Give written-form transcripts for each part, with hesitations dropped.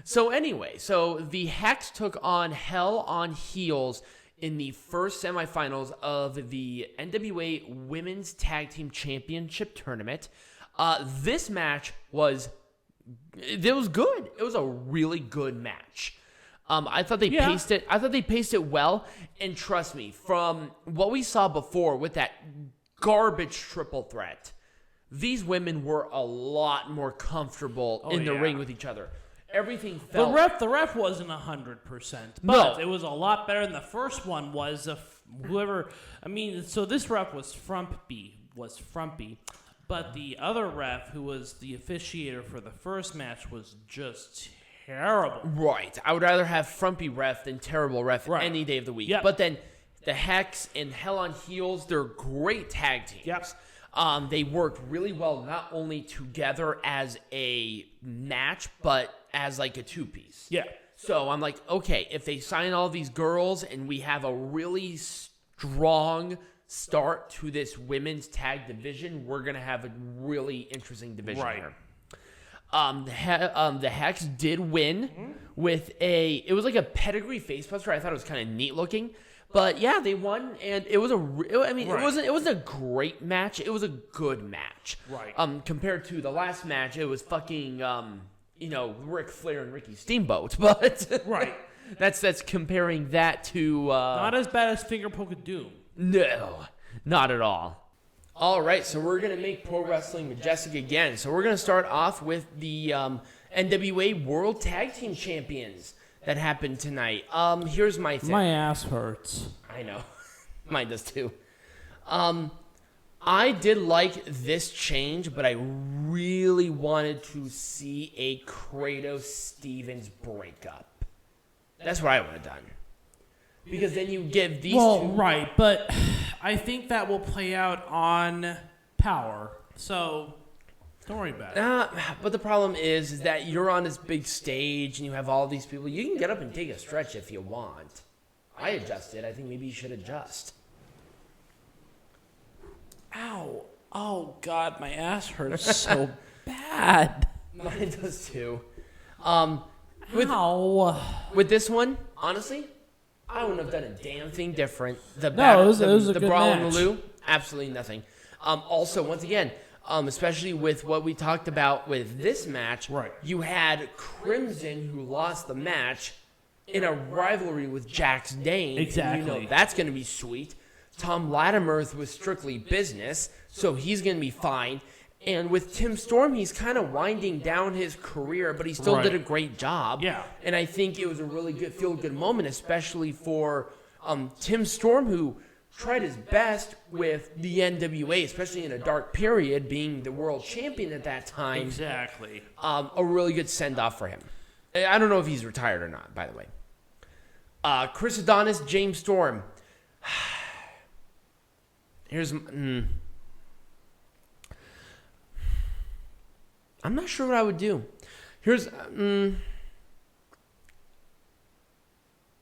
So anyway, the Hex took on Hell on Heels in the first semifinals of the NWA Women's Tag Team Championship Tournament. This match was good. It was a really good match. I thought they paced it. I thought they paced it well. And trust me, from what we saw before with that garbage triple threat, these women were a lot more comfortable in the ring with each other. Everything felt... The ref wasn't 100%, but it was a lot better than the first one was. So this ref was frumpy, but the other ref, who was the officiator for the first match, was just terrible. Right. I would rather have frumpy ref than terrible ref any day of the week. Yep. But then the Hex and Hell on Heels, they're great tag teams. Yep. They worked really well, not only together as a match, but as like a two-piece. Yeah. So I'm like, okay, if they sign all these girls and we have a really strong start to this women's tag division, we're going to have a really interesting division here. The Hex did win with it was like a pedigree facebuster. I thought it was kind of neat looking. But yeah, they won, and it was it wasn't a great match. It was a good match. Right. Compared to the last match, it was fucking Ric Flair and Ricky Steamboat. But right. That's comparing that to not as bad as Finger Poke of Doom. No, not at all. All right, so we're gonna make Pro Wrestling Majestic again. So we're gonna start off with the NWA World Tag Team Champions that happened tonight. Here's my thing. My ass hurts. I know. Mine does too. I did like this change, but I really wanted to see a Kratos Stevens breakup. That's what I would have done. Because then you give these two... right, but I think that will play out on Power. So... don't worry about it. But the problem is that you're on this big stage and you have all these people. You can get up and take a stretch if you want. I adjusted. I think maybe you should adjust. Ow. Oh, God, my ass hurts so bad. Mine does too. With this one, honestly, I wouldn't have done a damn thing different. It was a good brawl in match. the Lou, absolutely nothing. Also, once again... especially with what we talked about with this match, you had Crimson, who lost the match, in a rivalry with Jax Dane. Exactly. That's going to be sweet. Tom Latimer was strictly business, so he's going to be fine. And with Tim Storm, he's kind of winding down his career, but he still did a great job. Yeah. And I think it was a really good feel-good moment, especially for Tim Storm, who... tried his best with the NWA, especially in a dark period, being the world champion at that time. Exactly. A really good send-off for him. I don't know if he's retired or not, by the way. Chris Adonis, James Storm. Here's... I'm not sure what I would do. Here's... I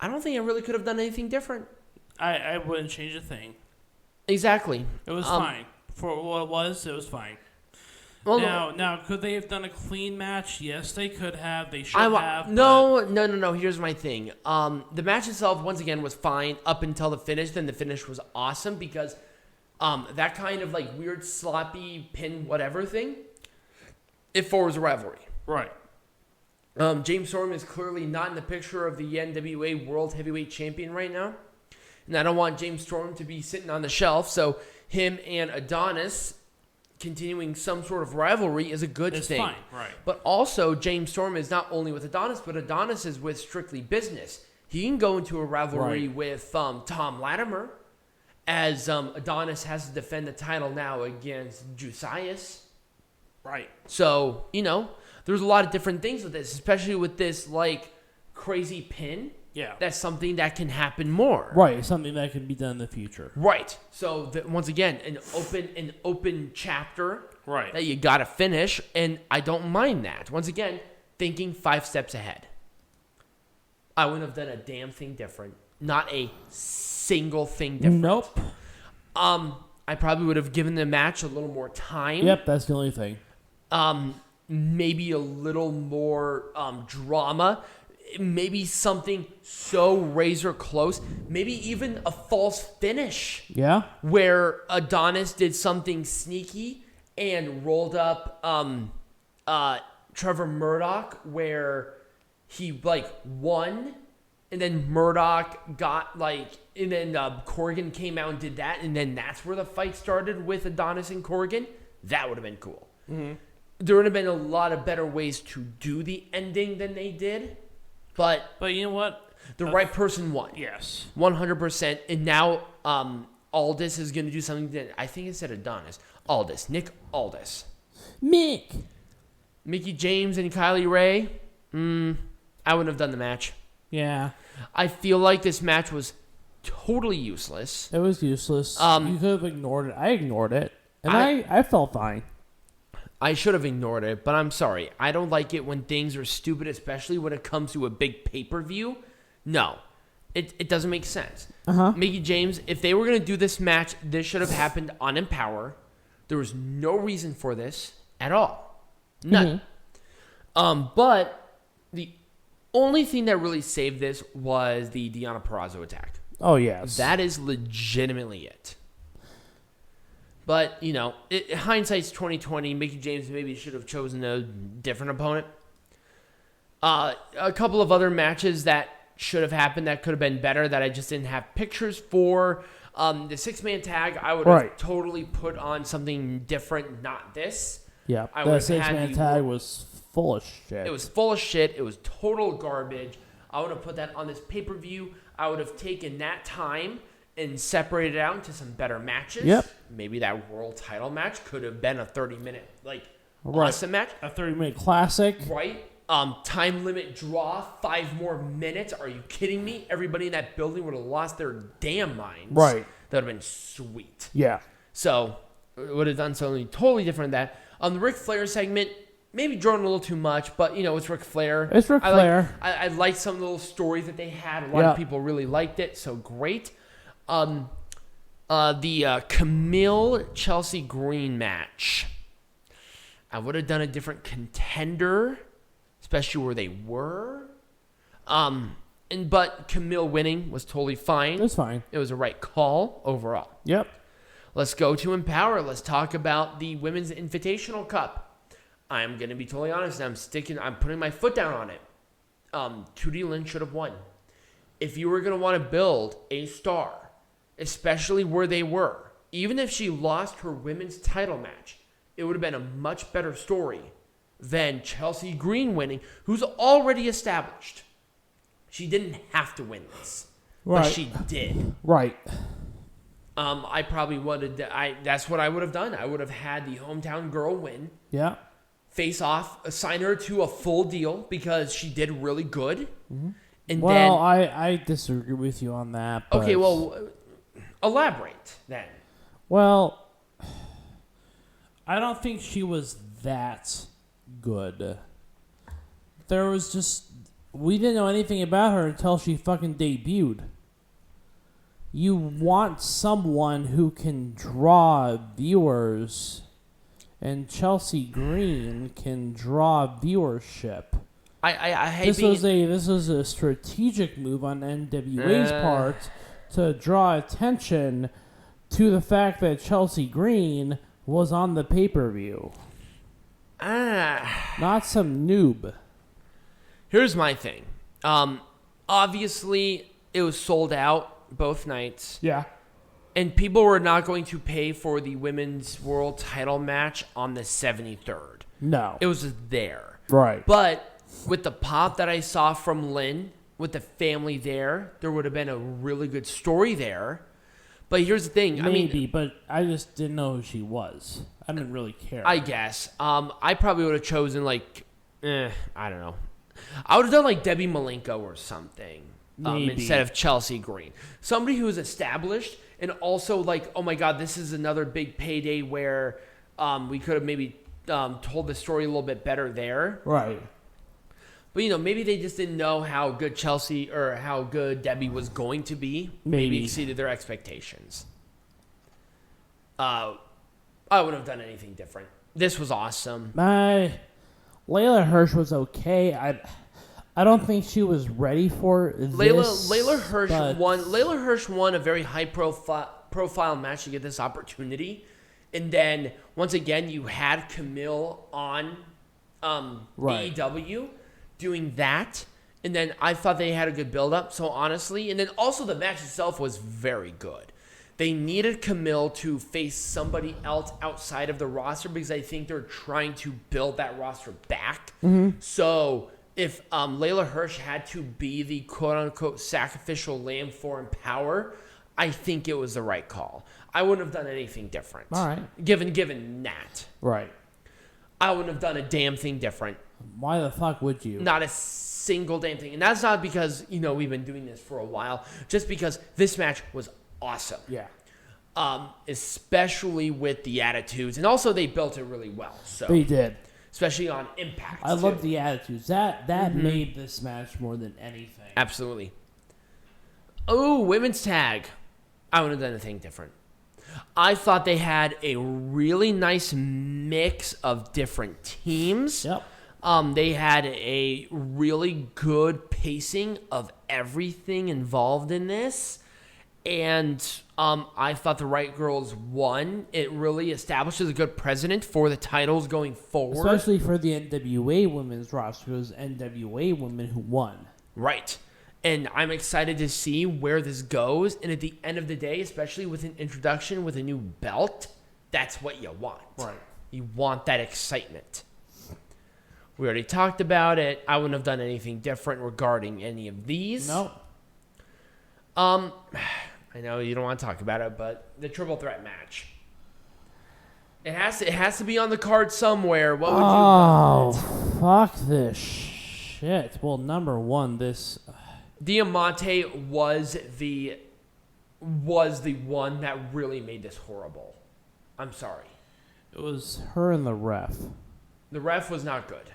don't think I really could have done anything different. I wouldn't change a thing. Exactly. It was fine. For what it was fine. Well, now, could they have done a clean match? Yes, they could have. They should have. No. Here's my thing. The match itself, once again, was fine up until the finish. Then the finish was awesome because that kind of like weird sloppy pin whatever thing, it forwards a rivalry. Right. James Storm is clearly not in the picture of the NWA World Heavyweight Champion right now. And I don't want James Storm to be sitting on the shelf, so him and Adonis continuing some sort of rivalry is a good thing. It's fine, right. But also, James Storm is not only with Adonis, but Adonis is with Strictly Business. He can go into a rivalry with Tom Latimer, as Adonis has to defend the title now against Jusias. Right. So, there's a lot of different things with this, especially with this, like, crazy pin. Yeah. That's something that can happen more. Right, something that can be done in the future. Right. So, once again, an open chapter that you got to finish, and I don't mind that. Once again, thinking 5 steps ahead. I wouldn't have done a damn thing different. Not a single thing different. Nope. I probably would have given the match a little more time. Yep, that's the only thing. maybe a little more drama. Maybe something so razor close. Maybe even a false finish. Yeah. Where Adonis did something sneaky and rolled up Trevor Murdoch, where he won, and then Murdoch got and then Corgan came out and did that, and then that's where the fight started with Adonis and Corgan. That would have been cool. Mm-hmm. There would have been a lot of better ways to do the ending than they did, but you know what? The right person won. Yes, 100%. And now Aldis is going to do something that I think it said Adonis. Nick Aldis. Mickie James and Kylie Ray. I wouldn't have done the match. Yeah. I feel like this match was totally useless. It was useless. You could have ignored it. I ignored it. And I felt fine. I should have ignored it, but I'm sorry. I don't like it when things are stupid, especially when it comes to a big pay-per-view. No. It doesn't make sense. Mickie James, if they were going to do this match, this should have happened on Empowerrr. There was no reason for this at all. None. But the only thing that really saved this was the Deonna Purrazzo attack. Oh, yes. That is legitimately it. But, hindsight's 20/20. Mickie James maybe should have chosen a different opponent. A couple of other matches that should have happened that could have been better that I just didn't have pictures for. The 6-man tag, I would have totally put on something different, not this. Yeah, the 6-man tag was full of shit. It was full of shit. It was total garbage. I would have put that on this pay-per-view. I would have taken that time and separated it out into some better matches. Yep. Maybe that world title match could have been a 30-minute, awesome match. A 30-minute classic. Right. Time limit draw, 5 more minutes. Are you kidding me? Everybody in that building would have lost their damn minds. Right. That would have been sweet. Yeah. So, would have done something totally different than that. The Ric Flair segment, maybe drawn a little too much, but, it's Ric Flair. It's Ric Flair. I liked some of the little stories that they had. A lot of people really liked it, so great. The Kamille Chelsea Green match. I would have done a different contender, especially where they were. But Kamille winning was totally fine. It was fine. It was a right call overall. Yep. Let's go to Empowerrr. Let's talk about the Women's Invitational Cup. I'm going to be totally honest. I'm putting my foot down on it. Tootie Lynn should have won. If you were going to want to build a star, especially where they were, even if she lost her women's title match, it would have been a much better story than Chelsea Green winning, who's already established. She didn't have to win this, but she did. Right. I probably would have. That's what I would have done. I would have had the hometown girl win. Yeah. Face off, assign her to a full deal because she did really good. Mm-hmm. And I disagree with you on that. But... Okay, well, elaborate then. Well, I don't think she was that good. There was just... We didn't know anything about her until she fucking debuted. You want someone who can draw viewers, and Chelsea Green can draw viewership. I hate this was a strategic move on NWA's part to draw attention to the fact that Chelsea Green was on the pay-per-view. Not some noob. Here's my thing. Obviously, it was sold out both nights. Yeah. And people were not going to pay for the women's world title match on the 73rd. No. It was there. Right. But with the pop that I saw from Lynn, with the family there would have been a really good story there. But here's the thing. Maybe, but I just didn't know who she was. I didn't really care. I guess. I probably would have chosen, I don't know. I would have done, Debbie Malenko or something. Instead of Chelsea Green. Somebody who's established and also, oh my God, this is another big payday where we could have maybe told the story a little bit better there. Right. But, maybe they just didn't know how good Chelsea or how good Debbie was going to be. Maybe exceeded their expectations. I wouldn't have done anything different. This was awesome. Layla Hirsch was okay. I don't think she was ready for this. Layla Hirsch won a very high profile match to get this opportunity, and then once again you had Kamille on AEW doing that, and then I thought they had a good build up. So honestly, and then also the match itself was very good. They needed Kamille to face somebody else outside of the roster because I think they're trying to build that roster back. So if Layla Hirsch had to be the quote-unquote sacrificial lamb for Empowerrr, I think it was the right call. I wouldn't have done anything different. All right. Given that. Right. I wouldn't have done a damn thing different. Why the fuck would you? Not a single damn thing. And that's not because, we've been doing this for a while. Just because this match was awesome. Yeah. Especially with the attitudes. And also they built it really well. So they did. Especially on Impact. I love the attitudes. That made this match more than anything. Absolutely. Oh, women's tag. I would have done anything different. I thought they had a really nice mix of different teams. Yep. They had a really good pacing of everything involved in this. And I thought the right girls won. It really establishes a good precedent for the titles going forward. Especially for the NWA women's roster. It was NWA women who won. Right. And I'm excited to see where this goes. And at the end of the day, especially with an introduction with a new belt, that's what you want. Right. You want that excitement. We already talked about it. I wouldn't have done anything different regarding any of these. No. I know you don't want to talk about it, but the triple threat match. It has to be on the card somewhere. What would you have done? Fuck this shit. Well, number one, this Diamanté was the one that really made this horrible. I'm sorry. It was her and the ref. The ref was not good.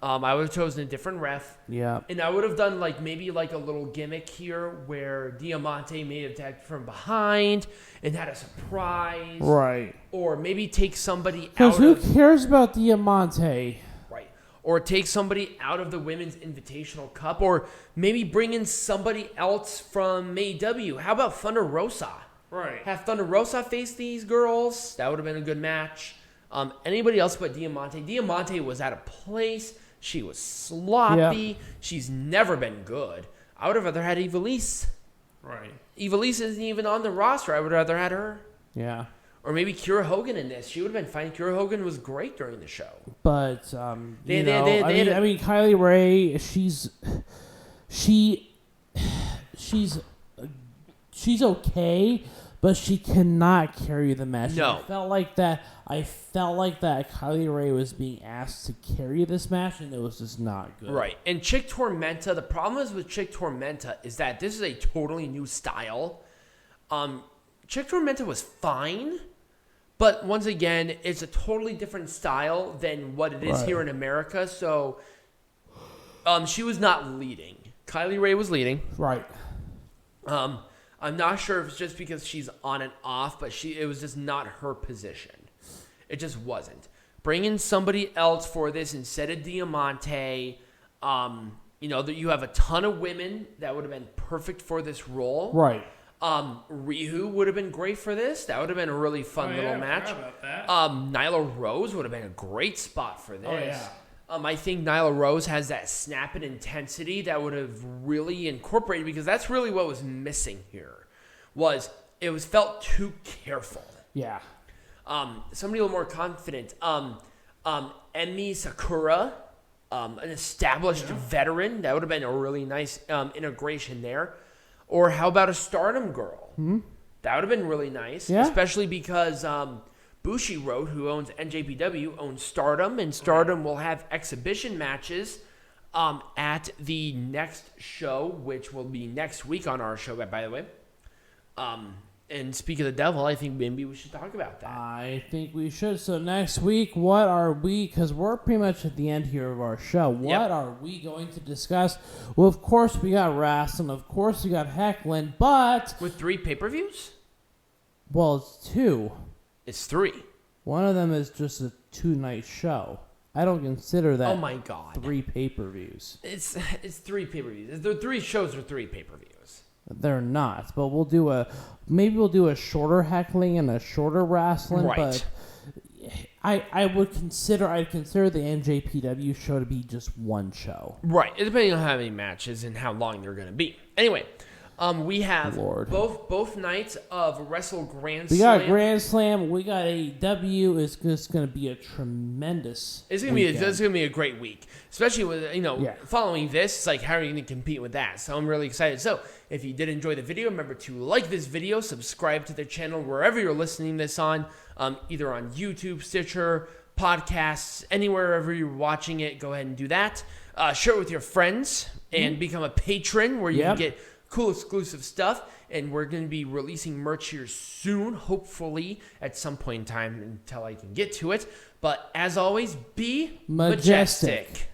I would have chosen a different ref. Yeah. And I would have done maybe a little gimmick here where Diamanté made an attack from behind and had a surprise. Right. Or maybe take somebody out of... Because who cares about Diamanté? Right. Or take somebody out of the Women's Invitational Cup. Or maybe bring in somebody else from AEW. How about Thunder Rosa? Right. Have Thunder Rosa face these girls. That would have been a good match. Anybody else but Diamanté. Diamanté was out of place. She was sloppy. Yeah. She's never been good. I would have rather had Ivelisse. Right. Ivelisse isn't even on the roster. I would rather had her. Yeah. Or maybe Kiera Hogan in this. She would have been fine. Kiera Hogan was great during the show. But I mean, Kylie Ray, she's okay, but she cannot carry the match. No. I felt like that Kylie Ray was being asked to carry this match, and it was just not good. Right. And Chik Tormenta, the problem is with Chik Tormenta is that this is a totally new style. Chik Tormenta was fine, but once again, it's a totally different style than what it is here in America. So she was not leading. Kylie Ray was leading. Right. I'm not sure if it's just because she's on and off, but it was just not her position. It just wasn't. Bring in somebody else for this instead of Diamanté. You have a ton of women that would have been perfect for this role. Right. Rihu would have been great for this. That would have been a really fun little match. I forgot about that. Nyla Rose would have been a great spot for this. Oh, yeah. I think Nyla Rose has that snap and intensity that would have really incorporated, because that's really what was missing here. It felt too careful. Yeah. Somebody a little more confident. Emi Sakura, an established veteran. That would have been a really nice integration there. Or how about a Stardom girl? Hmm? That would have been really nice. Yeah. Especially because Bushiroad, who owns NJPW, owns Stardom. And Stardom will have exhibition matches at the next show, which will be next week on our show, by the way. And speak of the devil, I think maybe we should talk about that. I think we should. So next week, what are we, because we're pretty much at the end here of our show, what are we going to discuss? Well, of course, we got wrestling. Of course, we got heckling, but... With 3 pay-per-views? Well, it's 2. It's 3. One of them is just a 2-night show. I don't consider that. Oh my God. 3 pay-per-views. It's 3 pay-per-views. The 3 shows are 3 pay-per-views. They're not, but we'll do a shorter heckling and a shorter wrestling. Right. But I'd consider the NJPW show to be just one show. Right, depending on how many matches and how long they're going to be. Anyway, we have both nights of Wrestle Grand Slam. We got a Grand Slam. We got AEW. It's just going to be a tremendous. It's going to be a great week, especially with following this. It's like, how are you going to compete with that? So I'm really excited. So if you did enjoy the video, remember to like this video, subscribe to the channel wherever you're listening this on, either on YouTube, Stitcher, podcasts, anywhere you're watching it. Go ahead and do that. Share it with your friends and become a patron where you can get cool exclusive stuff. And we're going to be releasing merch here soon, hopefully at some point in time until I can get to it. But as always, be majestic.